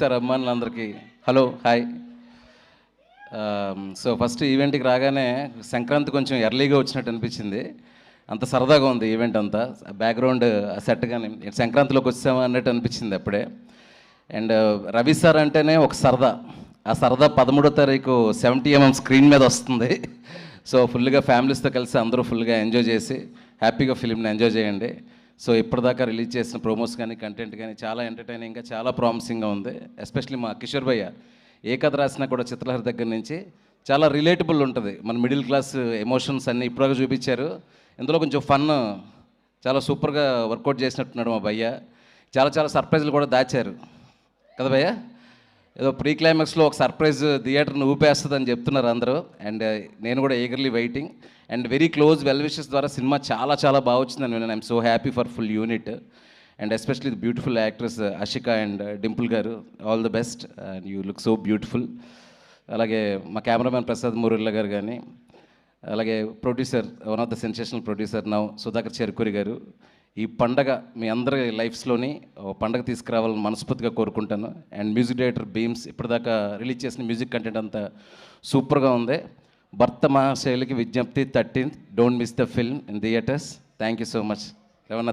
Sir అభిమానులందరికీ hello hi. So first ఈవెంట్కి రాగానే సంక్రాంతి కొంచెం ఎర్లీగా వచ్చినట్టు అనిపించింది. అంత సరదాగా ఉంది ఈవెంట్ అంతా, బ్యాక్గ్రౌండ్ సెట్ కానీ సంక్రాంతిలోకి వచ్చామా అన్నట్టు అనిపించింది అప్పుడే. అండ్ రవి సార్ అంటేనే ఒక సరదా, ఆ సరదా 13వ తారీఖు 70mm స్క్రీన్ మీద వస్తుంది. సో ఫుల్గా ఫ్యామిలీస్తో కలిసి అందరూ ఫుల్గా ఎంజాయ్ చేసి హ్యాపీగా ఫిలింని ఎంజాయ్ చేయండి. సో ఇప్పటిదాకా రిలీజ్ చేసిన ప్రోమోస్ కానీ కంటెంట్ కానీ చాలా ఎంటర్టైనింగ్గా చాలా ప్రామిసింగ్గా ఉంది. ఎస్పెషల్లీ మా కిషోర్ భయ్య ఏ కథ రాసినా కూడా చిత్రలహరి దగ్గర నుంచి చాలా రిలేటబుల్ ఉంటుంది. మన మిడిల్ క్లాస్ ఎమోషన్స్ అన్నీ ఇప్పుడుగా చూపించారు. ఇందులో కొంచెం ఫన్ చాలా సూపర్గా వర్కౌట్ చేసినట్టున్నాడు మా భయ్య. చాలా చాలా సర్ప్రైజ్లు కూడా దాచారు కదా భయ్య. ఏదో ప్రీ క్లైమాక్స్లో ఒక సర్ప్రైజ్ థియేటర్ని ఊపేస్తుందని చెప్తున్నారు అందరూ. అండ్ నేను కూడా eagerly waiting. And very close well wishes ద్వారా సినిమా చాలా చాలా బాగా వచ్చిందని నేను I'm so happy for full unit. And especially the beautiful actress Ashika and Dimple గారు, all the best and you look so beautiful. అలాగే మా కెమెరామ్యాన్ ప్రసాద్ మురుల్లా గారు కానీ, అలాగే producer one of the sensational producer now Sudhakar Cherukuri గారు. ఈ పండగ మీ అందరి లైఫ్స్లోని పండగ తీసుకురావాలని మనస్ఫూర్తిగా కోరుకుంటాను. అండ్ మ్యూజిక్ డైరెక్టర్ బీమ్స్ ఇప్పటిదాకా రిలీజ్ చేసిన మ్యూజిక్ కంటెంట్ అంతా సూపర్గా ఉంది. భర్త మహాశైలికి విజ్ఞప్తి 13th, don't miss the film in theatres. Thank you so much.